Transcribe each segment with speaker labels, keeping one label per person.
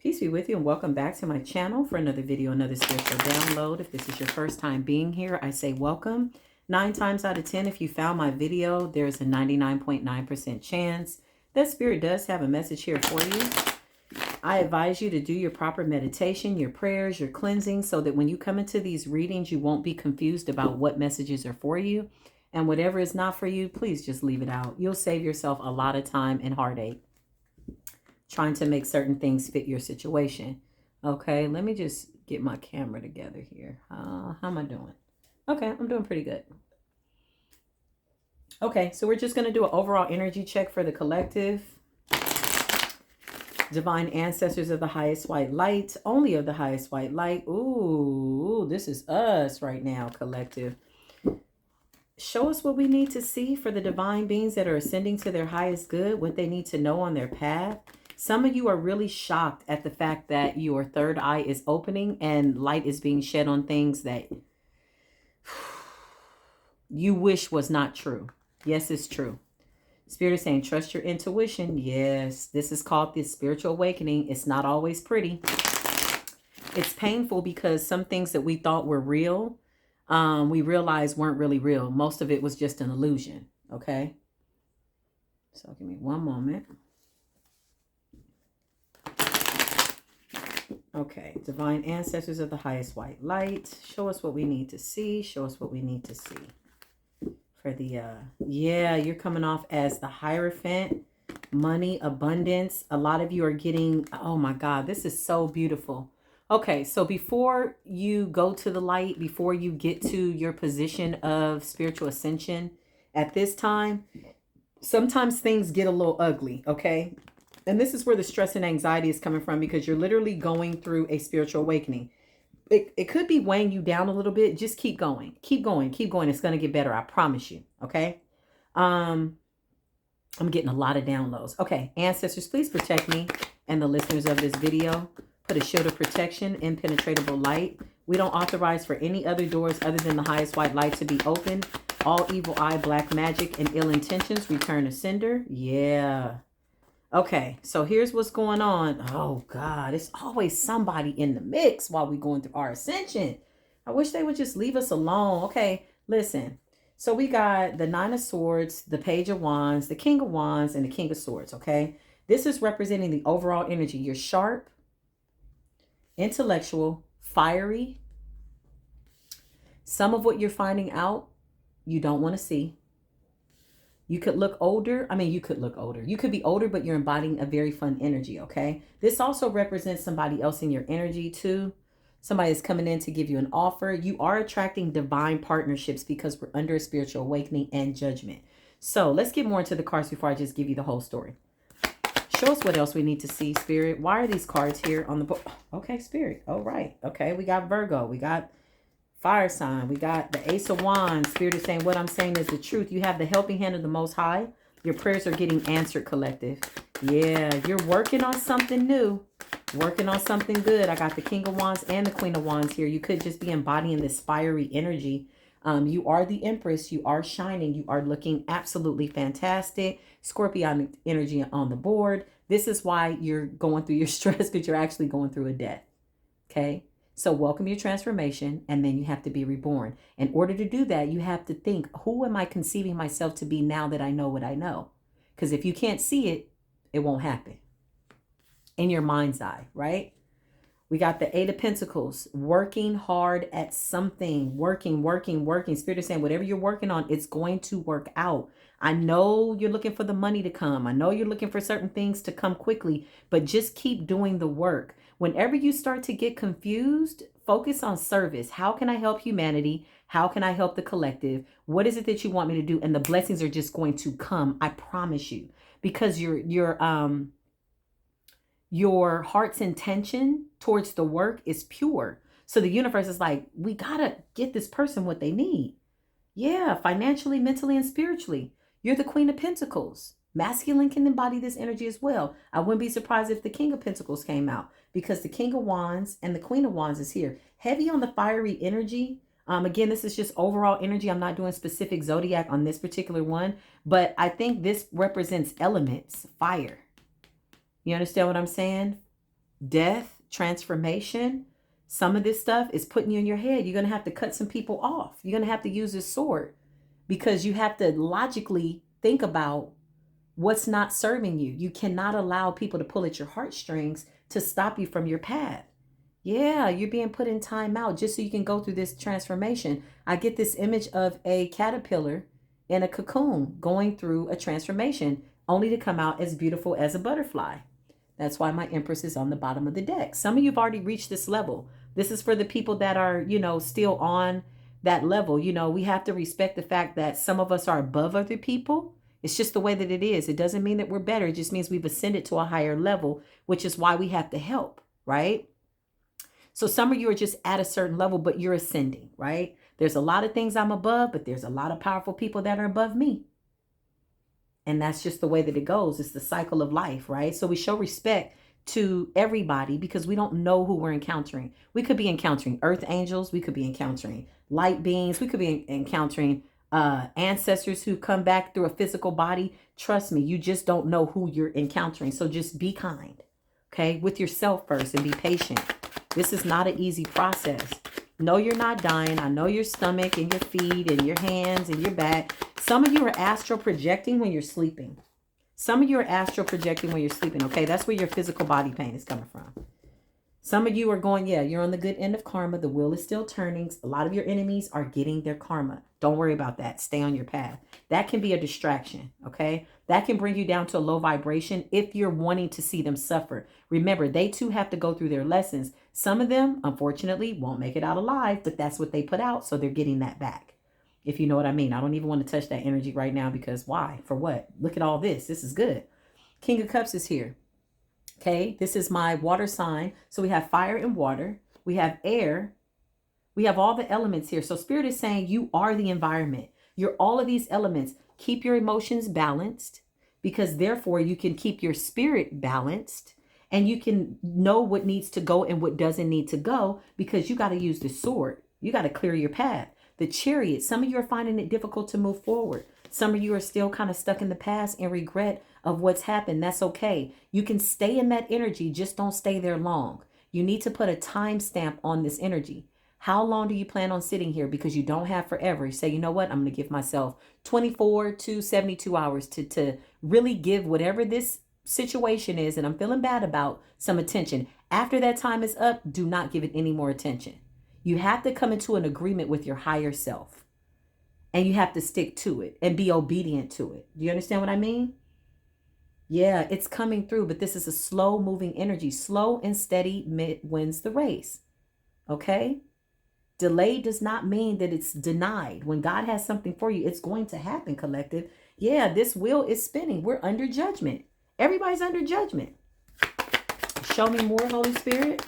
Speaker 1: Peace be with you and welcome back to my channel for another video, another spiritual download. If this is your first time being here, I say welcome. 9 times out of 10, if you found my video, there's a 99.9% chance that Spirit does have a message here for you. I advise you to do your proper meditation, your prayers, your cleansing, so that when you come into these readings, you won't be confused about what messages are for you. And whatever is not for you, please just leave it out. You'll save yourself a lot of time and heartache trying to make certain things fit your situation. Okay, let me just get my camera together here. How am I doing? Okay, I'm doing pretty good. Okay, so we're just going to do an overall energy check for the collective. Divine ancestors of the highest white light, only of the highest white light. Ooh, this is us right now, collective. Show us what we need to see for the divine beings that are ascending to their highest good, what they need to know on their path. Some of you are really shocked at the fact that your third eye is opening and light is being shed on things that you wish was not true. Yes, it's true. Spirit is saying, trust your intuition. Yes, this is called the spiritual awakening. It's not always pretty. It's painful because some things that we thought were real, we realized weren't really real. Most of it was just an illusion. Okay. So give me one moment. Okay, divine ancestors of the highest white light, show us what we need to see. Show us what we need to see. For the, yeah, you're coming off as the Hierophant, money, abundance. A lot of you are getting, oh my God, this is so beautiful. Okay, so before you go to the light, before you get to your position of spiritual ascension, at this time, sometimes things get a little ugly, okay? And this is where the stress and anxiety is coming from, because you're literally going through a spiritual awakening. It could be weighing you down a little bit. Just keep going. Keep going. Keep going. It's going to get better. I promise you. Okay. I'm getting a lot of downloads. Okay. Ancestors, please protect me and the listeners of this video. Put a shield of protection, impenetrable light. We don't authorize for any other doors other than the highest white light to be open. All evil eye, black magic, and ill intentions return to sender. Yeah. Okay, so here's what's going on. Oh, God, it's always somebody in the mix while we're going through our ascension. I wish they would just leave us alone. Okay, listen. So we got the Nine of Swords, the Page of Wands, the King of Wands, and the King of Swords, okay? This is representing the overall energy. You're sharp, intellectual, fiery. Some of what you're finding out, you don't want to see. You could look older. I mean, you could look older. You could be older, but you're embodying a very fun energy, okay? This also represents somebody else in your energy too. Somebody is coming in to give you an offer. You are attracting divine partnerships because we're under a spiritual awakening and judgment. So let's get more into the cards before I just give you the whole story. Show us what else we need to see, Spirit. Why are these cards here on the book? Okay, Spirit. All right. Okay, we got Virgo. We got fire sign. We got the Ace of Wands. Spirit is saying what I'm saying is the truth. You have the helping hand of the Most High. Your prayers are getting answered, collective. Yeah, you're working on something new. Working on something good. I got the King of Wands and the Queen of Wands here. You could just be embodying this fiery energy. You are the Empress. You are shining. You are looking absolutely fantastic. Scorpionic energy on the board. This is why you're going through your stress, because you're actually going through a death. Okay? So welcome your transformation, and then you have to be reborn. In order to do that, you have to think, who am I conceiving myself to be now that I know what I know? Because if you can't see it, it won't happen in your mind's eye, right? We got the Eight of Pentacles, working hard at something, working. Spirit is saying whatever you're working on, it's going to work out. I know you're looking for the money to come. I know you're looking for certain things to come quickly, but just keep doing the work. Whenever you start to get confused, focus on service. How can I help humanity? How can I help the collective? What is it that you want me to do? And the blessings are just going to come. I promise you, because your heart's intention towards the work is pure. So the universe is like, we got to get this person what they need. Yeah, financially, mentally, and spiritually. You're the Queen of Pentacles. Masculine can embody this energy as well. I wouldn't be surprised if the King of Pentacles came out, because the King of Wands and the Queen of Wands is here. Heavy on the fiery energy. Again, this is just overall energy. I'm not doing specific zodiac on this particular one, but I think this represents elements, fire. You understand what I'm saying? death, transformation. Some of this stuff is putting you in your head. You're going to have to cut some people off. You're going to have to use this sword because you have to logically think about what's not serving you. You cannot allow people to pull at your heartstrings to stop you from your path. Yeah, you're being put in timeout just so you can go through this transformation. I get this image of a caterpillar in a cocoon going through a transformation only to come out as beautiful as a butterfly. That's why my Empress is on the bottom of the deck. Some of you have already reached this level. This is for the people that are, still on that level. We have to respect the fact that some of us are above other people. It's just the way that it is. It doesn't mean that we're better. It just means we've ascended to a higher level, which is why we have to help, right? So some of you are just at a certain level, but you're ascending, right? There's a lot of things I'm above, but there's a lot of powerful people that are above me. And that's just the way that it goes. It's the cycle of life, right? So we show respect to everybody because we don't know who we're encountering. We could be encountering earth angels. We could be encountering light beings. We could be encountering ancestors who come back through a physical body. Trust me, you just don't know who you're encountering. So just be kind, okay, with yourself first and be patient. This is not an easy process. No, you're not dying. I know your stomach and your feet and your hands and your back. Some of you are astral projecting when you're sleeping. Some of you are astral projecting when you're sleeping, okay? That's where your physical body pain is coming from. Some of you are going, yeah, you're on the good end of karma. The wheel is still turning. A lot of your enemies are getting their karma. Don't worry about that. Stay on your path. That can be a distraction, okay? That can bring you down to a low vibration if you're wanting to see them suffer. Remember, they too have to go through their lessons. Some of them, unfortunately, won't make it out alive, but that's what they put out, so they're getting that back. If you know what I mean. I don't even want to touch that energy right now because why? For what? Look at all this. This is good. King of Cups is here. Okay, this is my water sign. So we have fire and water. We have air. We have all the elements here. So Spirit is saying you are the environment. You're all of these elements. Keep your emotions balanced because therefore you can keep your spirit balanced and you can know what needs to go and what doesn't need to go because you got to use the sword. You got to clear your path. The Chariot, some of you are finding it difficult to move forward. Some of you are still kind of stuck in the past and regret of what's happened. That's okay. You can stay in that energy. Just don't stay there long. You need to put a time stamp on this energy. How long do you plan on sitting here? Because you don't have forever. You say, you know what? I'm going to give myself 24 to 72 hours to really give whatever this situation is and I'm feeling bad about some attention. After that time is up, do not give it any more attention. You have to come into an agreement with your higher self. And you have to stick to it and be obedient to it. Do you understand what I mean? Yeah, it's coming through, but this is a slow moving energy. Slow and steady wins the race. Okay? Delay does not mean that it's denied. When God has something for you, it's going to happen, collective. Yeah, this wheel is spinning. We're under judgment. Everybody's under judgment. Show me more, Holy Spirit.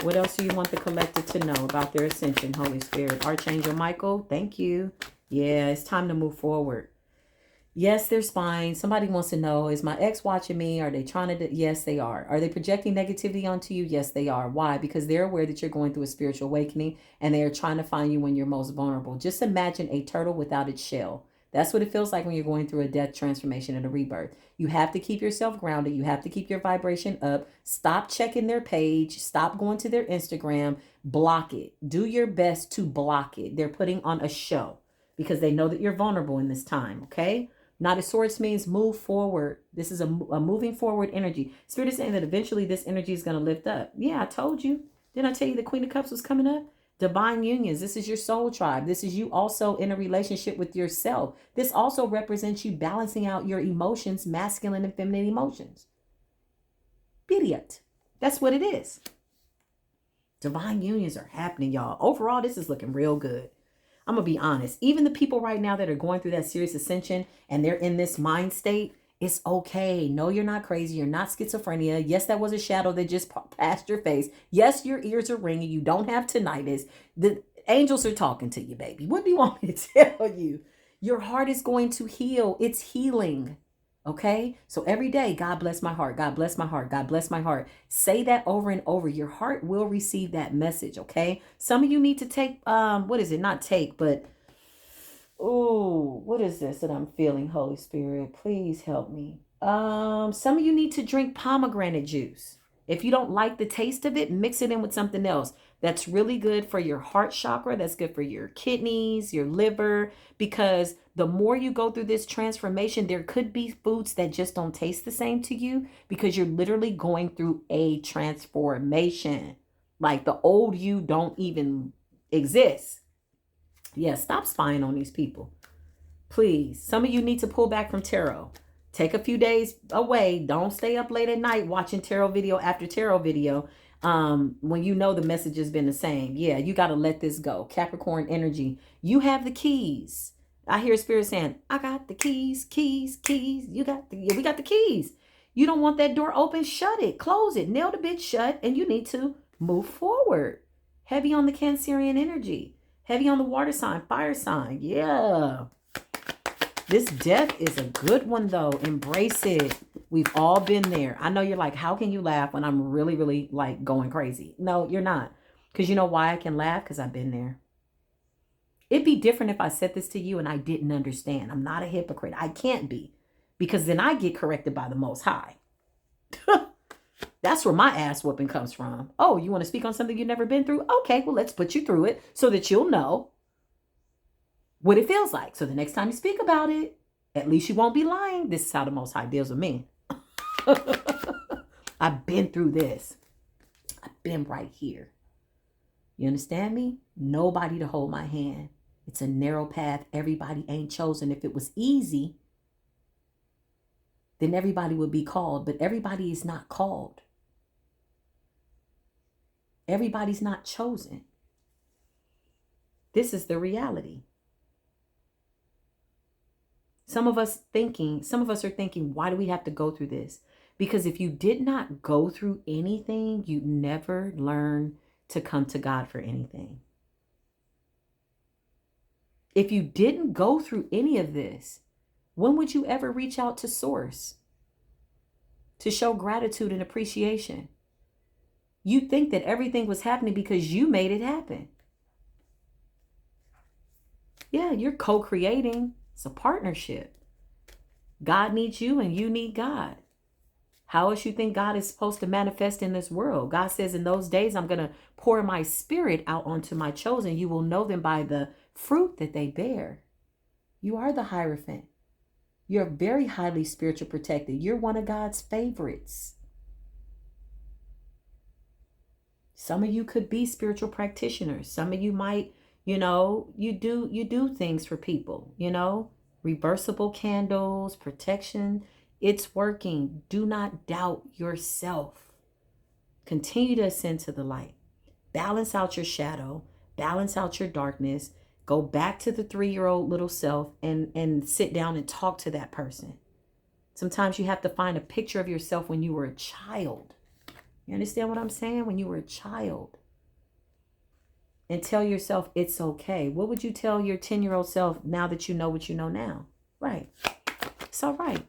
Speaker 1: What else do you want the collective to know about their ascension, Holy Spirit? Archangel Michael, thank you. Yeah, it's time to move forward. Yes, they're spying. Somebody wants to know, is my ex watching me? Are they trying to? Yes, they are. Are they projecting negativity onto you? Yes, they are. Why? Because they're aware that you're going through a spiritual awakening and they are trying to find you when you're most vulnerable. Just imagine a turtle without its shell. That's what it feels like when you're going through a death, transformation, and a rebirth. You have to keep yourself grounded. You have to keep your vibration up. Stop checking their page. Stop going to their Instagram. Block it. Do your best to block it. They're putting on a show because they know that you're vulnerable in this time, okay? Knight of Swords means move forward. This is a moving forward energy. Spirit is saying that eventually this energy is going to lift up. Yeah, I told you. Didn't I tell you the Queen of Cups was coming up? Divine unions. This is your soul tribe. This is you also in a relationship with yourself. This also represents you balancing out your emotions, masculine and feminine emotions. Period. That's what it is. Divine unions are happening, y'all. Overall, this is looking real good. I'm going to be honest. Even the people right now that are going through that serious ascension and they're in this mind state, it's okay. No, you're not crazy. You're not schizophrenia. Yes, that was a shadow that just passed your face. Yes, your ears are ringing. You don't have tinnitus. The angels are talking to you, baby. What do you want me to tell you? Your heart is going to heal. It's healing. Okay? So every day, God bless my heart. God bless my heart. God bless my heart. Say that over and over. Your heart will receive that message. Okay? Some of you need to take, what is it? Not take, but oh, what is this that I'm feeling, Holy Spirit? Please help me. Some of you need to drink pomegranate juice. If you don't like the taste of it, mix it in with something else. That's really good for your heart chakra. That's good for your kidneys, your liver, because the more you go through this transformation, there could be foods that just don't taste the same to you because you're literally going through a transformation. Like the old you don't even exist. Yeah, stop spying on these people. Please. Some of you need to pull back from tarot. Take a few days away. Don't stay up late at night watching tarot video after tarot video. When you know the message has been the same. Yeah, you got to let this go. Capricorn energy. You have the keys. I hear spirit saying, I got the keys, keys, keys. You got the, yeah, we got the keys. You don't want that door open, shut it, close it, nail the bitch shut, and you need to move forward. Heavy on the Cancerian energy. Heavy on the water sign, fire sign. Yeah. This death is a good one, though. Embrace it. We've all been there. I know you're like, how can you laugh when I'm really, really like going crazy? No, you're not. Because you know why I can laugh? Because I've been there. It'd be different if I said this to you and I didn't understand. I'm not a hypocrite. I can't be. Because then I get corrected by the Most High. That's where my ass whooping comes from. Oh, you want to speak on something you've never been through? Okay, well, let's put you through it so that you'll know what it feels like. So the next time you speak about it, at least you won't be lying. This is how the Most High deals with me. I've been through this. I've been right here. You understand me? Nobody to hold my hand. It's a narrow path. Everybody ain't chosen. If it was easy, then everybody would be called. But everybody is not called. Everybody's not chosen. This is the reality. Some of us are thinking, why do we have to go through this? Because if you did not go through anything, you never learn to come to God for anything. If you didn't go through any of this, when would you ever reach out to Source to show gratitude and appreciation? You think that everything was happening because you made it happen. Yeah, you're co-creating. It's a partnership. God needs you and you need God. How else you think God is supposed to manifest in this world? God says in those days, I'm going to pour my spirit out onto my chosen. You will know them by the fruit that they bear. You are the Hierophant. You're very highly spiritual protected. You're one of God's favorites. Some of you could be spiritual practitioners. Some of you might, you do things for people, reversible candles, protection. It's working. Do not doubt yourself. Continue to ascend to the light. Balance out your shadow. Balance out your darkness. Go back to the 3-year-old little self and sit down and talk to that person. Sometimes you have to find a picture of yourself when you were a child. You understand what I'm saying? When you were a child. And tell yourself it's okay. What would you tell your 10-year-old self now that you know what you know now? Right. It's all right.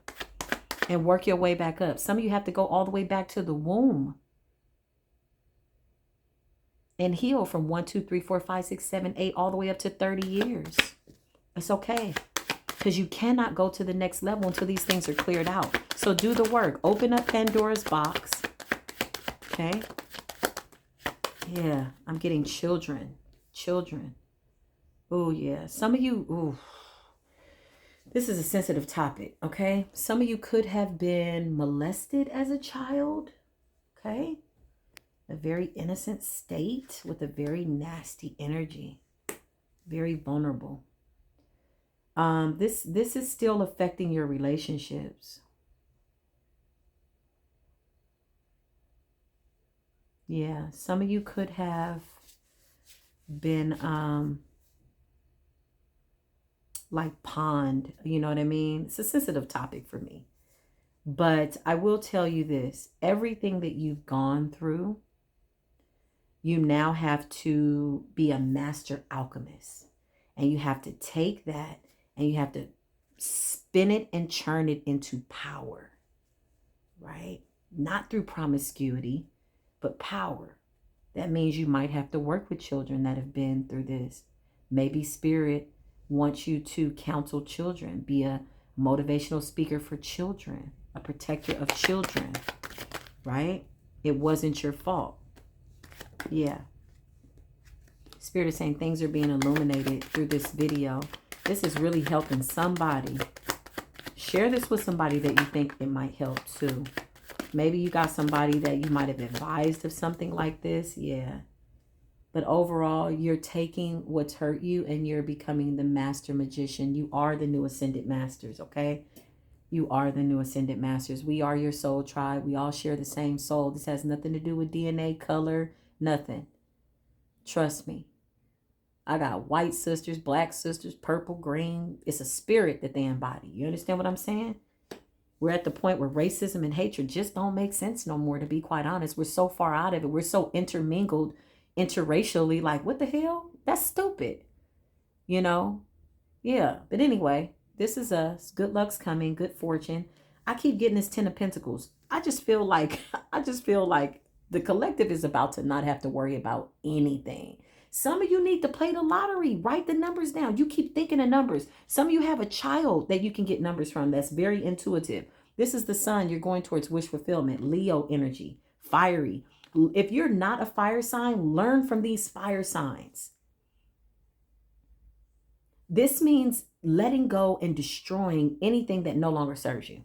Speaker 1: And work your way back up. Some of you have to go all the way back to the womb. And heal from 1, 2, 3, 4, 5, 6, 7, 8, all the way up to 30 years. It's okay. Because you cannot go to the next level until these things are cleared out. So do the work. Open up Pandora's box. Okay. Yeah, I'm getting children. Oh, yeah. Some of you, this is a sensitive topic, okay? Some of you could have been molested as a child, okay? A very innocent state with a very nasty energy. Very vulnerable. This is still affecting your relationships. Yeah, some of you could have been like pawned, you know what I mean? It's a sensitive topic for me. But I will tell you this, everything that you've gone through, you now have to be a master alchemist. And you have to take that and you have to spin it and churn it into power, right? Not through promiscuity, but power. That means you might have to work with children that have been through this. Maybe spirit wants you to counsel children, be a motivational speaker for children, a protector of children, right? It wasn't your fault. Yeah. Spirit is saying things are being illuminated through this video. This is really helping somebody. Share this with somebody that you think it might help too. Maybe you got somebody that you might have advised of something like this. Yeah. But overall, you're taking what's hurt you and you're becoming the master magician. You are the new ascended masters, okay? You are the new ascended masters. We are your soul tribe. We all share the same soul. This has nothing to do with DNA, color, nothing. Trust me. I got white sisters, black sisters, purple, green. It's a spirit that they embody. You understand what I'm saying? We're at the point where racism and hatred just don't make sense no more, to be quite honest. We're so far out of it. We're so intermingled interracially, like, what the hell? That's stupid. You know? Yeah. But anyway, this is us. Good luck's coming. Good fortune. I keep getting this 10 of Pentacles. I just feel like the collective is about to not have to worry about anything. Some of you need to play the lottery. Write the numbers down. You keep thinking of numbers. Some of you have a child that you can get numbers from that's very intuitive. This is the sun. You're going towards wish fulfillment. Leo energy. Fiery. If you're not a fire sign, learn from these fire signs. This means letting go and destroying anything that no longer serves you.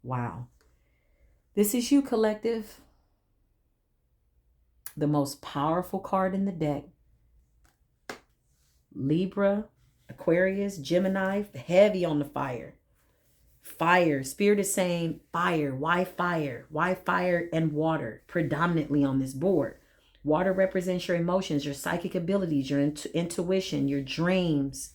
Speaker 1: Wow. This is you, collective. The most powerful card in the deck. Libra, Aquarius, Gemini, heavy on the fire. Fire. Spirit is saying fire. Why fire? Why fire and water predominantly on this board? Water represents your emotions, your psychic abilities, your intuition, your dreams.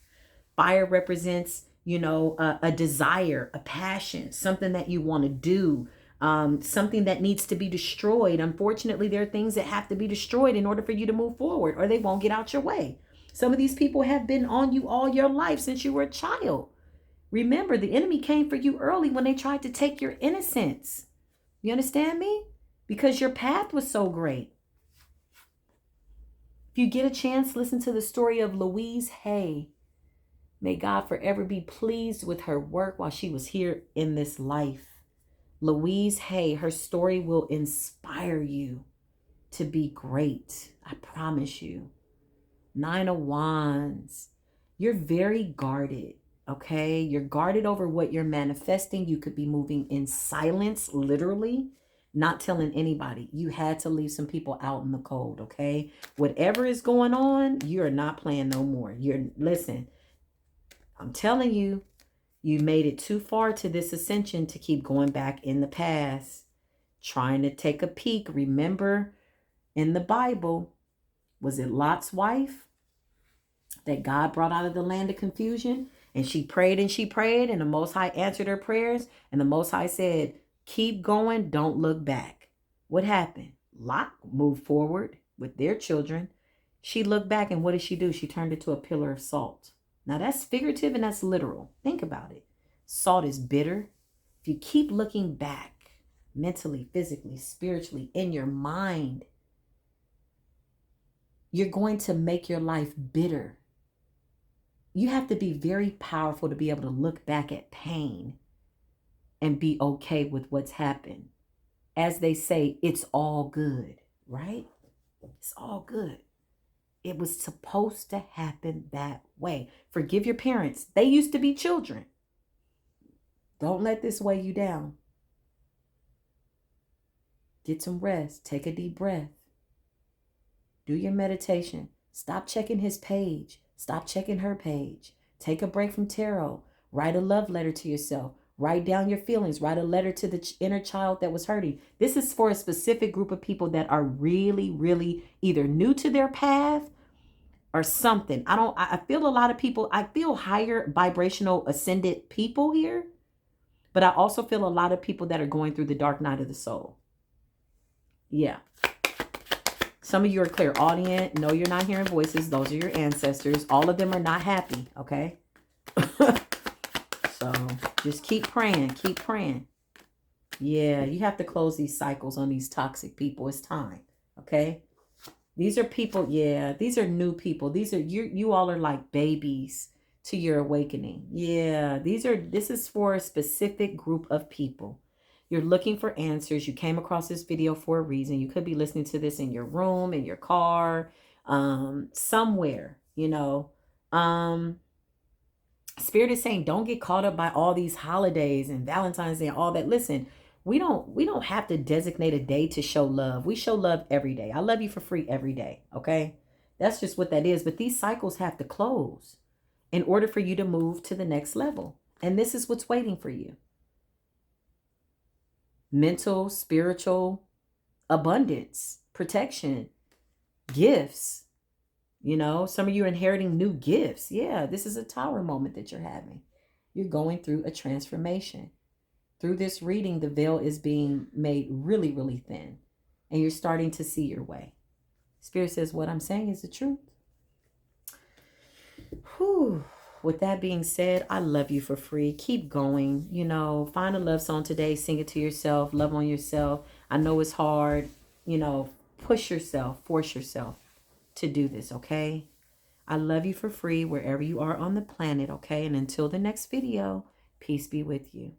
Speaker 1: Fire represents, a desire, a passion, something that you want to do, something that needs to be destroyed. Unfortunately, there are things that have to be destroyed in order for you to move forward, or they won't get out your way. Some of these people have been on you all your life since you were a child. Remember, the enemy came for you early when they tried to take your innocence. You understand me? Because your path was so great. If you get a chance, listen to the story of Louise Hay. May God forever be pleased with her work while she was here in this life. Louise Hay, her story will inspire you to be great. I promise you. 9 of Wands. You're very guarded, okay? You're guarded over what you're manifesting. You could be moving in silence, literally, not telling anybody. You had to leave some people out in the cold, okay? Whatever is going on, you're not playing no more. Listen, I'm telling you, you made it too far to this ascension to keep going back in the past, trying to take a peek. Remember, in the Bible, was it Lot's wife that God brought out of the land of confusion? And she prayed and the Most High answered her prayers. And the Most High said, keep going, don't look back. What happened? Lot moved forward with their children. She looked back, and what did she do? She turned into a pillar of salt. Now that's figurative and that's literal. Think about it. Salt is bitter. If you keep looking back mentally, physically, spiritually, in your mind, you're going to make your life bitter. You have to be very powerful to be able to look back at pain and be okay with what's happened. As they say, it's all good, right? It's all good. It was supposed to happen that way. Forgive your parents. They used to be children. Don't let this weigh you down. Get some rest. Take a deep breath. Do your meditation. Stop checking his page. Stop checking her page. Take a break from tarot. Write a love letter to yourself. Write down your feelings. Write a letter to the inner child that was hurting. This is for a specific group of people that are really, really either new to their path or something. I feel a lot of people, I feel higher vibrational ascended people here, but I also feel a lot of people that are going through the dark night of the soul. Yeah. Some of you are clairaudient. No, you're not hearing voices. Those are your ancestors. All of them are not happy, okay? So just keep praying. Keep praying. Yeah, you have to close these cycles on these toxic people. It's time, okay? These are people, yeah, these are new people. These are you all are like babies to your awakening. Yeah, this is for a specific group of people. You're looking for answers. You came across this video for a reason. You could be listening to this in your room, in your car, somewhere, you know. Um, Spirit is saying don't get caught up by all these holidays and Valentine's Day and all that. Listen, we don't have to designate a day to show love. We show love every day. I love you for free every day, okay? That's just what that is, but these cycles have to close in order for you to move to the next level. And this is what's waiting for you. Mental, spiritual abundance, protection, gifts. You know, some of you are inheriting new gifts. Yeah, this is a tower moment that you're having. You're going through a transformation. Through this reading, the veil is being made really, really thin, and you're starting to see your way. Spirit says, what I'm saying is the truth. Whew. With that being said, I love you for free. Keep going. You know, find a love song today. Sing it to yourself. Love on yourself. I know it's hard. You know, push yourself. Force yourself to do this, okay? I love you for free wherever you are on the planet, okay? And until the next video, peace be with you.